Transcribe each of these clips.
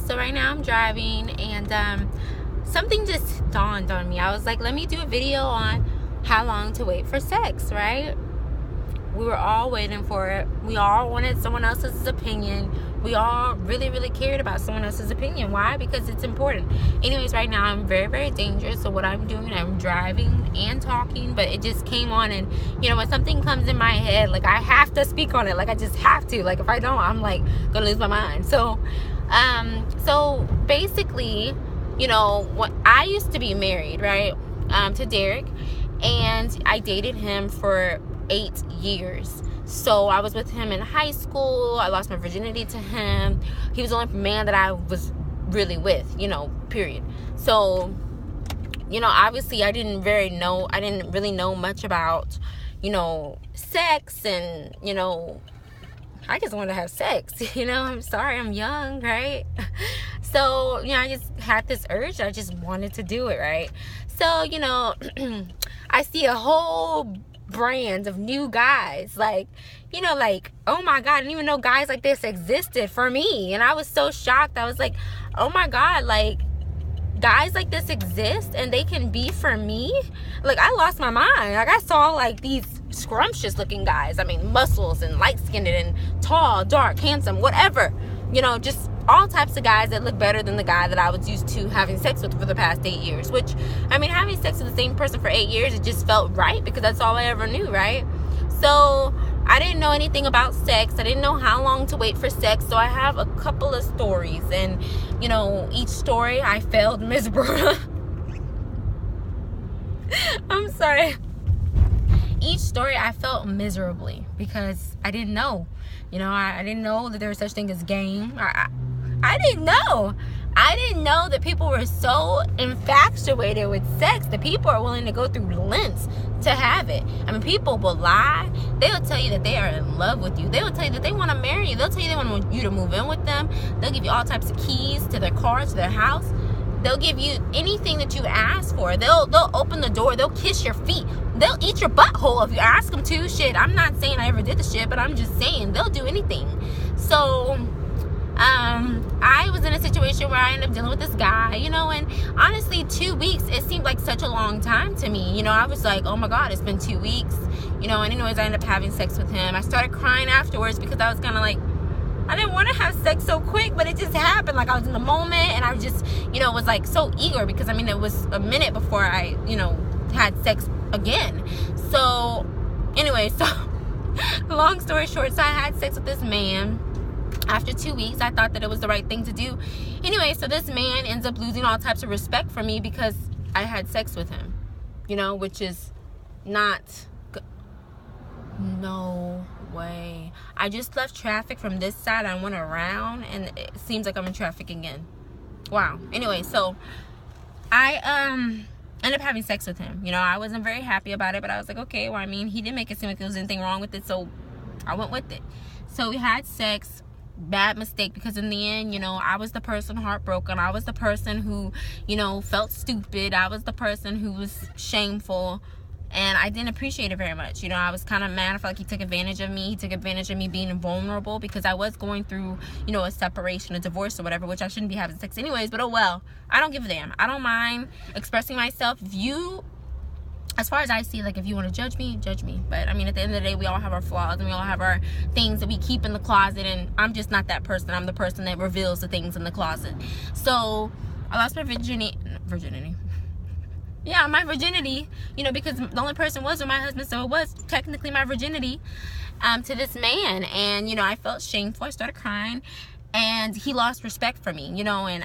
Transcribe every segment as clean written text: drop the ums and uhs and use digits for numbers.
So right now I'm driving, and something just dawned on me. I was like, let me do a video on how long to wait for sex, right? We were all waiting for it. We all wanted someone else's opinion. We all really, really cared about someone else's opinion. Why? Because it's important. Anyways, right now I'm very, very dangerous. So what I'm doing, I'm driving and talking, but it just came on, and when something comes in my head, like, I have to speak on it. Like, I just have to. Like, if I don't, I'm like gonna lose my mind. So basically, what I used to be married, right, to Derek, and I dated him for 8 years. So I was with him in high school. I lost my virginity to him. He was the only man that I was really with, period. So, obviously I didn't really know much about, sex, and, I just wanted to have sex, I'm sorry, I'm young, right? So, I just had this urge. I just wanted to do it, right? So, I see a whole brand of new guys, like, oh my God, I didn't even know guys like this existed for me. And I was so shocked. I was like, oh my God, like, guys like this exist and they can be for me? Like, I lost my mind. Like, I saw like these scrumptious looking guys, I mean, muscles and light-skinned and tall, dark, handsome, whatever, just all types of guys that look better than the guy that I was used to having sex with for the past 8 years. Which, I mean, having sex with the same person for 8 years, it just felt right, because that's all I ever knew, right? So I didn't know anything about sex. I didn't know how long to wait for sex. So I have a couple of stories, and each story I failed miserably. I'm sorry. Each story I felt miserably because I didn't know. I didn't know that there was such thing as game. I didn't know. I didn't know that people were so infatuated with sex that people are willing to go through lengths to have it. I mean, people will lie. They'll tell you that they are in love with you. They will tell you that they want to marry you. They'll tell you they want you to move in with them. They'll give you all types of keys to their car, to their house. They'll give you anything that you ask for. They'll open the door. They'll kiss your feet. They'll eat your butthole if you ask them to. Shit, I'm not saying I ever did the shit, but I'm just saying they'll do anything. So I was in a situation where I ended up dealing with this guy, and honestly, 2 weeks, it seemed like such a long time to me. I was like, oh my God, it's been 2 weeks, and anyways, I ended up having sex with him. I started crying afterwards because I was kind of like, I didn't want to have sex so quick, but it just happened. Like, I was in the moment, and I just, was like so eager, because I mean, it was a minute before I, had sex again. So anyway, long story short, so I had sex with this man. After 2 weeks, I thought that it was the right thing to do. Anyway, so this man ends up losing all types of respect for me because I had sex with him, which is not good. No way. I just left traffic from this side. I went around, and it seems like I'm in traffic again. Wow. Anyway, so I ended up having sex with him. I wasn't very happy about it, but I was like, okay, well, I mean, he didn't make it seem like there was anything wrong with it, so I went with it. So we had sex. Bad mistake, because in the end, I was the person heartbroken. I was the person who, felt stupid. I was the person who was shameful, and I didn't appreciate it very much. I was kind of mad. I felt like he took advantage of me. He took advantage of me being vulnerable, because I was going through, a separation, a divorce or whatever, which I shouldn't be having sex anyways, but oh well. I don't give a damn. I don't mind expressing myself. As far as I see, like, if you want to judge me, but I mean, at the end of the day, we all have our flaws, and we all have our things that we keep in the closet, and I'm just not that person. I'm the person that reveals the things in the closet. So I lost my virginity. Yeah, my virginity, because the only person was with my husband, so it was technically my virginity to this man. And I felt shameful. I started crying, and he lost respect for me, and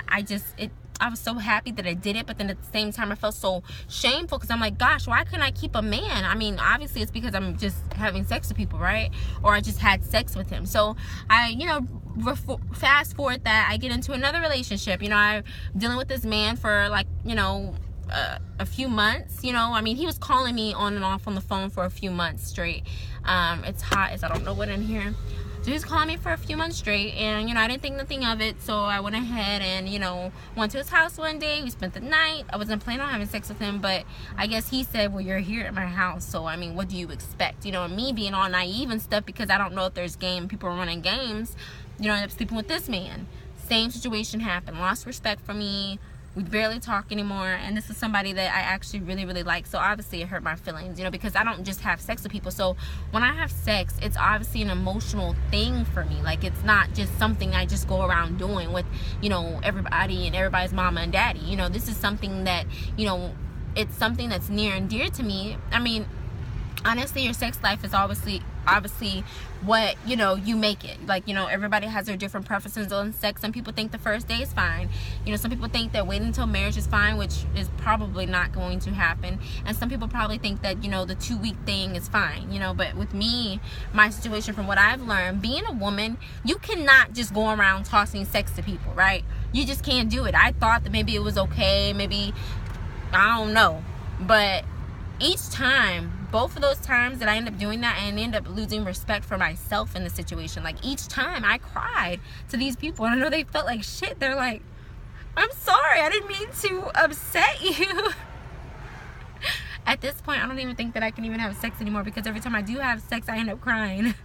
I was so happy that I did it, but then at the same time, I felt so shameful, because I'm like, gosh, why couldn't I keep a man? I mean, obviously it's because I'm just having sex with people, right? Or I just had sex with him. So I, fast forward that, I get into another relationship. I'm dealing with this man for like, a few months. I mean, he was calling me on and off on the phone for a few months straight. It's hot as I don't know what in here. So he was calling me for a few months straight, and I didn't think nothing of it. So I went ahead and went to his house one day. We spent the night. I wasn't planning on having sex with him, but I guess he said, well, you're here at my house, so I mean, what do you expect? And me being all naive and stuff, because I don't know if there's game, people are running games, I ended up sleeping with this man. Same situation happened. Lost respect for me. We barely talk anymore, and this is somebody that I actually really, really like. So obviously it hurt my feelings, you know, because I don't just have sex with people. So when I have sex, it's obviously an emotional thing for me. Like, it's not just something I just go around doing with, you know, everybody and everybody's mama and daddy. You know, this is something that, you know, it's something that's near and dear to me. I mean, honestly, your sex life is obviously what, you know, you make it. Like, you know, everybody has their different preferences on sex. Some people think the first day is fine. You know, some people think that waiting until marriage is fine, which is probably not going to happen. And some people probably think that, you know, the 2-week thing is fine, you know. But with me, my situation, from what I've learned, being a woman, you cannot just go around tossing sex to people, right? You just can't do it. I thought that maybe it was okay, maybe, I don't know. But each time, both of those times that I end up doing that, and end up losing respect for myself in the situation, like, each time I cried to these people, and I know they felt like shit. They're like, I'm sorry, I didn't mean to upset you. At this point, I don't even think that I can even have sex anymore, because every time I do have sex, I end up crying.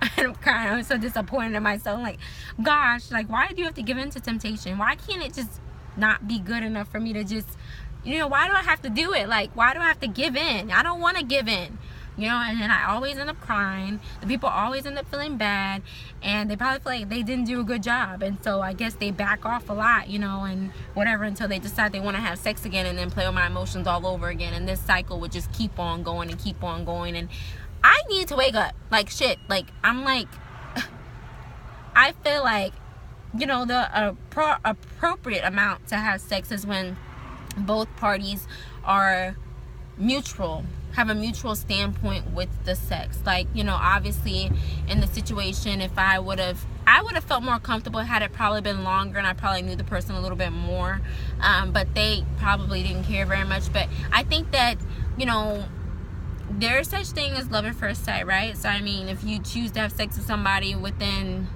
I end up crying. I'm so disappointed in myself. Like, gosh, like, why do you have to give in to temptation? Why can't it just not be good enough for me to just, you know, why do I have to do it? Like, why do I have to give in? I don't want to give in, you know. And then I always end up crying. The people always end up feeling bad, and they probably feel like they didn't do a good job, and so I guess they back off a lot, you know, and whatever, until they decide they want to have sex again, and then play with my emotions all over again, and this cycle would just keep on going and keep on going. And I need to wake up. Like, shit, like, I'm like, I feel like, you know, the appropriate amount to have sex is when both parties are mutual, have a mutual standpoint with the sex. Like, you know, obviously in the situation, if I would have felt more comfortable had it probably been longer, and I probably knew the person a little bit more, but they probably didn't care very much. But I think that, you know, there's such thing as love at first sight, right? So I mean, if you choose to have sex with somebody within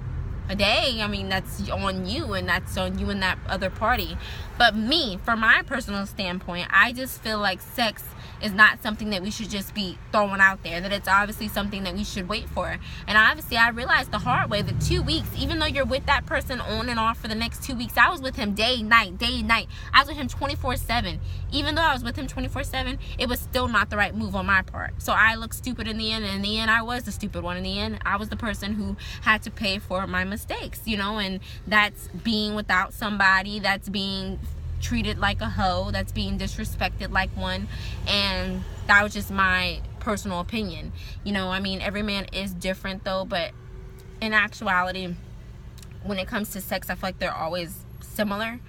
a day, I mean, that's on you, and that's on you and that other party. But me, from my personal standpoint, I just feel like sex is not something that we should just be throwing out there, that it's obviously something that we should wait for. And obviously I realized the hard way that 2 weeks, even though you're with that person on and off for the next 2 weeks, I was with him day and night. I was with him 24/7. Even though I was with him 24/7, it was still not the right move on my part. So I looked stupid in the end, and in the end I was the stupid one. In the end, I was the person who had to pay for my mistakes, you know. And that's being without somebody, that's being treated like a hoe, that's being disrespected like one. And that was just my personal opinion, you know. I mean, every man is different though, but in actuality, when it comes to sex, I feel like they're always similar.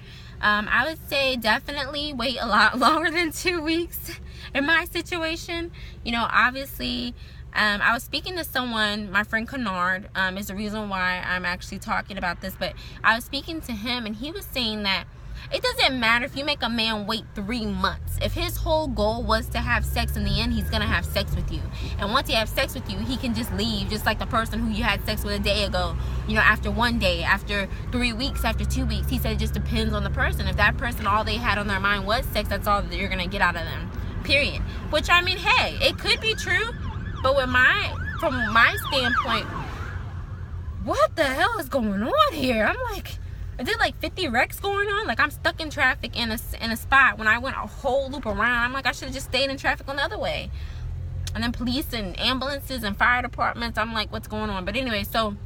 I would say definitely wait a lot longer than 2 weeks in my situation. You know, obviously, I was speaking to someone, my friend Kennard, is the reason why I'm actually talking about this, but I was speaking to him, and he was saying that it doesn't matter if you make a man wait 3 months. If his whole goal was to have sex, in the end, he's gonna have sex with you. And once he has sex with you, he can just leave, just like the person who you had sex with a day ago. You know, after 1 day, after 3 weeks, after 2 weeks. He said it just depends on the person. If that person, all they had on their mind was sex, that's all that you're gonna get out of them. Period. Which, I mean, hey, it could be true, but from my standpoint, what the hell is going on here? I'm like, I did like 50 wrecks going on. Like, I'm stuck in traffic in a spot when I went a whole loop around. I'm like, I should have just stayed in traffic on the other way. And then police and ambulances and fire departments. I'm like, what's going on? But anyway, so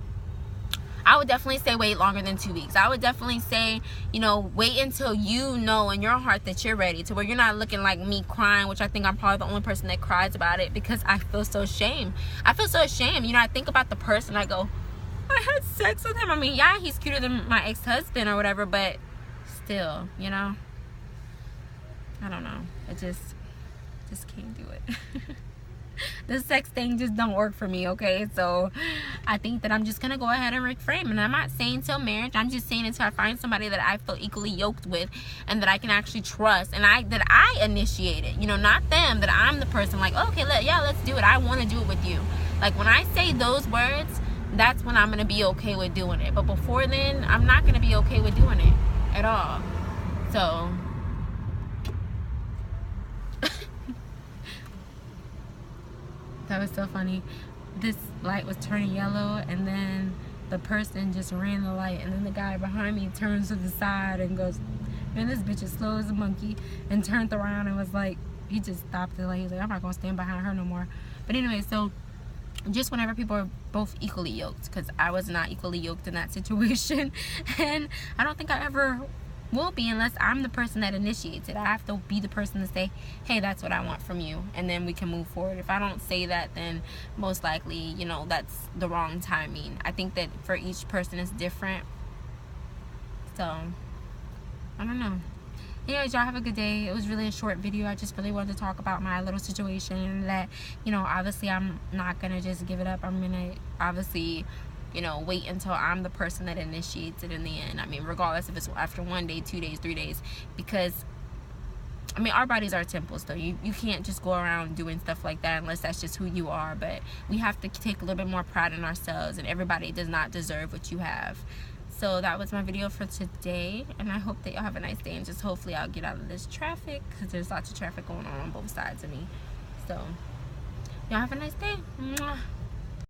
I would definitely say wait longer than 2 weeks. I would definitely say, you know, wait until you know in your heart that you're ready, to where you're not looking like me crying, which I think I'm probably the only person that cries about it, because I feel so ashamed. I feel so ashamed. You know, I think about the person, I go, I had sex with him. I mean, yeah, he's cuter than my ex-husband or whatever, but still, you know, I don't know. I just can't do it. The sex thing just don't work for me, okay? So I think that I'm just gonna go ahead and reframe. And I'm not saying till marriage. I'm just saying until I find somebody that I feel equally yoked with, and that I can actually trust, and that I initiate it. You know, not them. That I'm the person like, okay, let's do it. I want to do it with you. Like, when I say those words, that's when I'm gonna be okay with doing it. But before then, I'm not gonna be okay with doing it at all. So that was so funny. This light was turning yellow, and then the person just ran the light, and then the guy behind me turns to the side and goes, man, this bitch is slow as a monkey, and turned around and was like, he just stopped the light. He's like, I'm not gonna stand behind her no more. But anyway, so just whenever people are both equally yoked, because I was not equally yoked in that situation, and I don't think I ever will be unless I'm the person that initiates it. I have to be the person to say, hey, that's what I want from you, and then we can move forward. If I don't say that, then most likely, you know, that's the wrong timing. I think that for each person is different, so I don't know. Anyways, y'all have a good day. It was really a short video. I just really wanted to talk about my little situation, that, you know, obviously I'm not gonna just give it up. I'm gonna obviously, you know, wait until I'm the person that initiates it in the end. I mean, regardless if it's after 1 day, 2 days, 3 days, because I mean, our bodies are temples, though. You can't just go around doing stuff like that unless that's just who you are. But we have to take a little bit more pride in ourselves, and everybody does not deserve what you have. So that was my video for today, and I hope that y'all have a nice day, and just hopefully I'll get out of this traffic, because there's lots of traffic going on both sides of me. So y'all have a nice day. Mwah.